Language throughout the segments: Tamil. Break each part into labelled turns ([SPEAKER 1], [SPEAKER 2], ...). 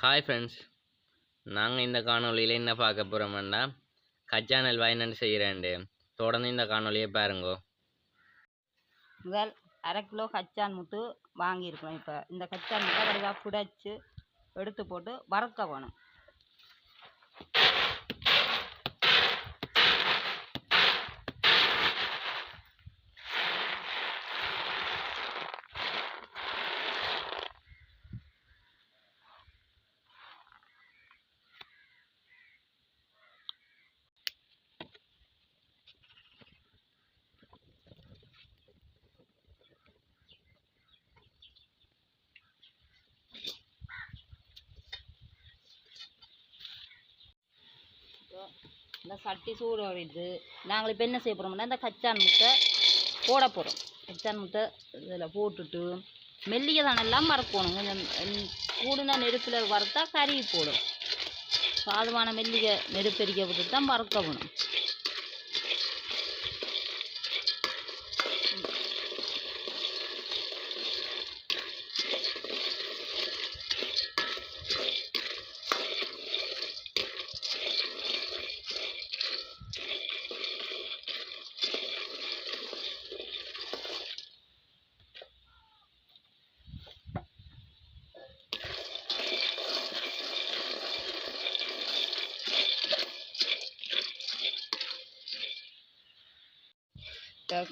[SPEAKER 1] ஹாய் ஃப்ரெண்ட்ஸ், நாங்கள் இந்த காணொளியில் என்ன பார்க்க போகிறோம்னா கச்சான் அல்வா என்னென்னு செய்கிறேன்ட்டு தொடர்ந்து இந்த காணொலியை பாருங்கோ.
[SPEAKER 2] முதல் 1/2 கிலோ கச்சான் முத்து வாங்கியிருக்கோம். இப்போ இந்த கச்சான் முட்டை வடிவாக புடைச்சி எடுத்து போட்டு வறுக்க வேணும். இந்த சட்டி சூடு வருது. நாங்கள் இப்போ என்ன செய்ய போகிறோம்னா இந்த கச்சான் முட்டை போட போகிறோம். கச்சான் முட்டை இதில் போட்டுட்டு மெல்லிகை தானெல்லாம் வறுக்கணும். கொஞ்சம் கூடுன நெருப்பில் வறுத்தா கறி போடும். சாதுவான மெல்லிகை நெருப்பெரிக்க விட்டு தான் வறுக்க வேணும்.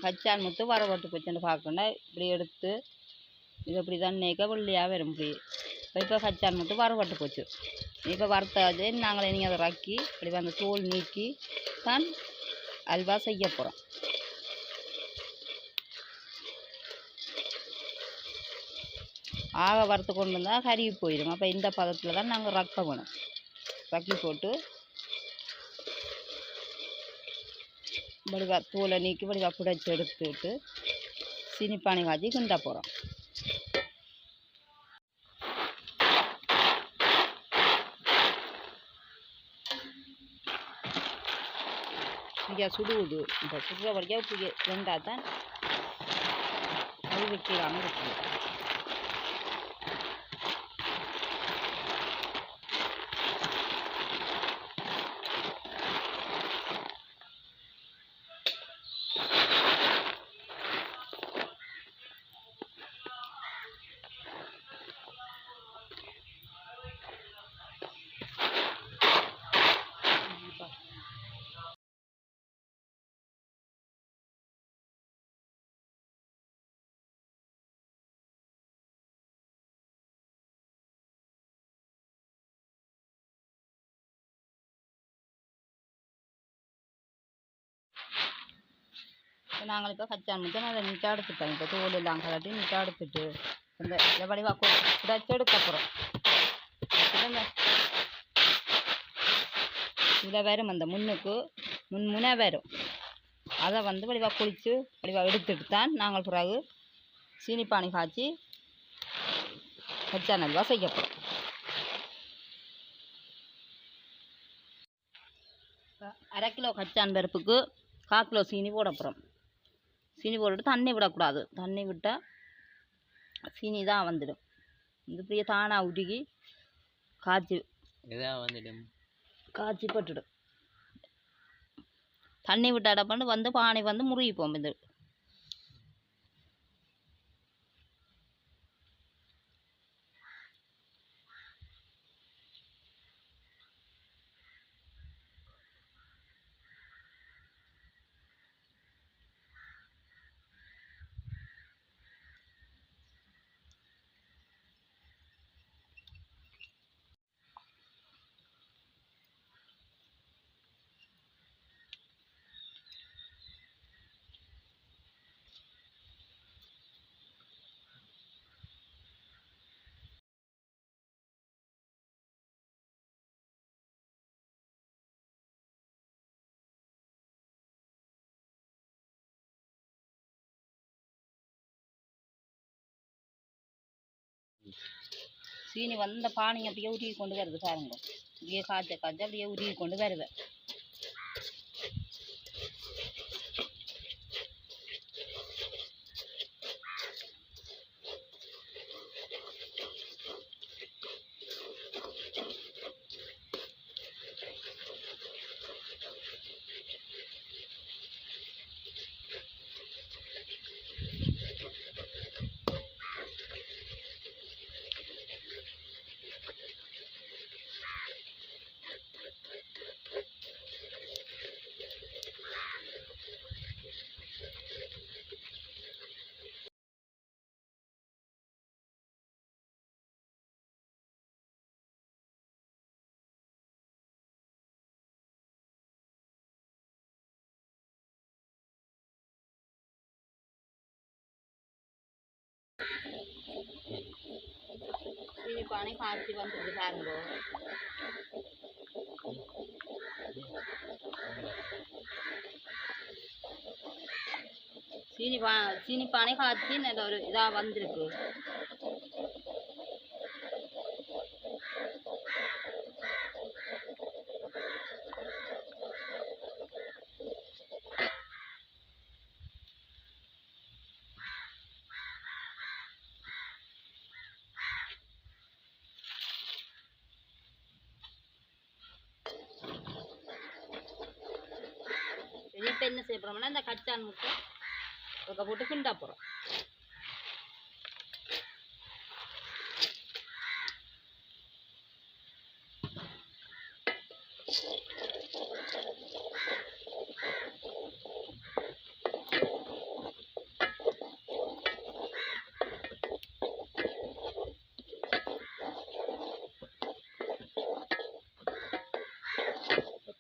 [SPEAKER 2] கச்சான் முத்து வரவட்டு போச்சுன்னு பார்க்கணுன்னா இப்படி எடுத்து இது இப்படி தான் நேக்க வெள்ளையாக வரும். இப்போ கச்சான் முத்து வரவட்டு போச்சு. இப்போ வறுத்தாச்சு. நாங்கள் நீங்கள் அதை ரக்கி இப்படி அந்த தோல் நீக்கி தான் அல்வா செய்ய போகிறோம். ஆக வறுத்து கொண்டு வந்தால் கருகி போயிடும். அப்போ இந்த பதத்தில் தான் நாங்கள் ரக்க வேணும். ரக்கி போட்டு வடிவா தூளை நீக்கி வடிவா புடைச்சி எடுத்துட்டு சீனி பானி காய்ச்சி கிண்ட போகிறோம். இங்கே சுடுவது இந்த சுடுற வரைக்கும் இப்படி வெந்தால் தான் அது வைக்கிறாங்க. நாங்கள் இப்போ கச்சான் முட்டை அதை நீட்டாக எடுத்துட்டோம். இப்போ தோல் எல்லாம் கலட்டி நீட்டாக எடுத்துட்டு இந்த இதை வடிவாக புடைச்சி எடுக்க போகிறோம். இதில் வரும் அந்த முன்முனை வரும். அதை வடிவாக குளித்து வடிவாக எடுத்துட்டு தான் நாங்கள் பிறகு சீனி பானி காய்ச்சி கச்சான் அல்வா செய்ய போகிறோம். 1/2 கிலோ கச்சான் பருப்புக்கு 1/4 கிலோ சீனி போட போகிறோம். சீனி போட்டுட்டு தண்ணி விடக்கூடாது. தண்ணி விட்டால் சீனி தான் வந்துடும். இந்த இப்படியே தானாக உருகி காய்ச்சி பட்டுடும். தண்ணி விட்டாட பண்ணு பானை முறிப்போம். இது சீனி வந்த பானை அப்படியே உருகி கொண்டு வருது பாருங்க. அப்படியே காய்ச்ச அப்படியே உருகி கொண்டு வருது. சீனி பானை காய்ச்சி வந்துருக்கு பாருங்க. சீனி பானை காய்ச்சி நல்ல ஒரு இதாக வந்திருக்கு. இப்போ என்ன செய்ய போகிறோம்னா இந்த கச்சான் முட்டை அதுக்கு போட்டு கிண்டா போகிறோம்.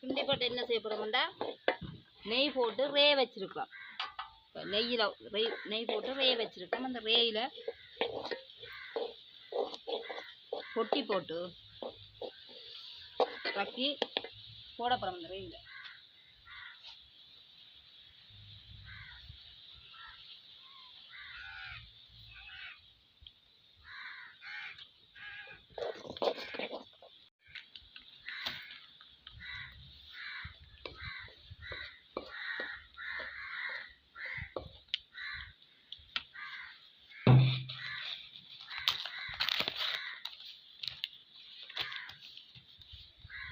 [SPEAKER 2] கிண்டி போட்டு என்ன செய்ய போகிறோம்னா நெய் போட்டு ரே வச்சிருக்கோம். நெய் போட்டு ரே வச்சிருக்கோம். அந்த ரேயில் கொட்டி போட்டு ரக்கி போட போகிறோம் அந்த ரேயில்.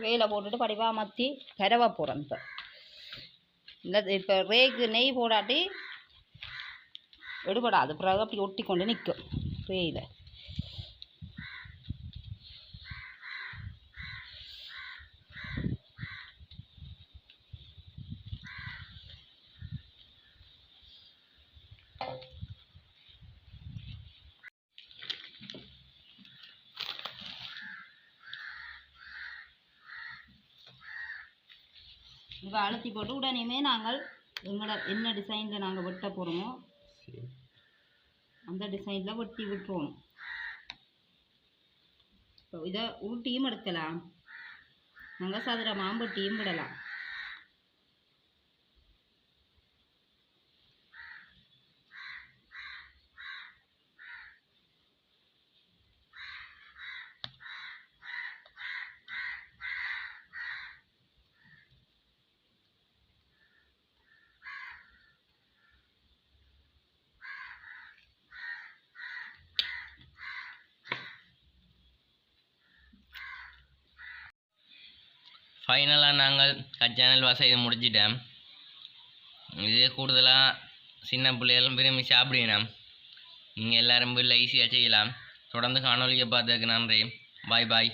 [SPEAKER 2] ரேயில் போட்டுட்டு படிவாக மாற்றி கரவா போகிறோம். இப்போ ரேக்கு நெய் போடாட்டி எடுபடாது. பிறகு அப்படி ஒட்டி கொண்டு நிற்கும் ரேயில். இப்போ அழுத்தி போட்டு உடனேயுமே நாங்கள் என்ன டிசைனில் நாங்கள் வெட்ட போகிறோமோ அந்த டிசைனில் வெட்டி விட்டுருவோம். இப்போ இதை ஊட்டியும் எடுக்கலாம், நாங்கள் சதுரமாக வெட்டியும் விடலாம்.
[SPEAKER 1] ஃபைனலாக நாங்கள் கச்சான் அல்வா செய்து முடிச்சிட்டோம். இது கூடுதலாக சின்ன பிள்ளைகளும் விரும்பி சாப்பிடணும். நீங்கள் எல்லோரும் வீட்டில் ஈஸியாக செய்யலாம். தொடர்ந்து காணொலியை பார்த்ததுக்கு நன்றி. பாய் பாய்.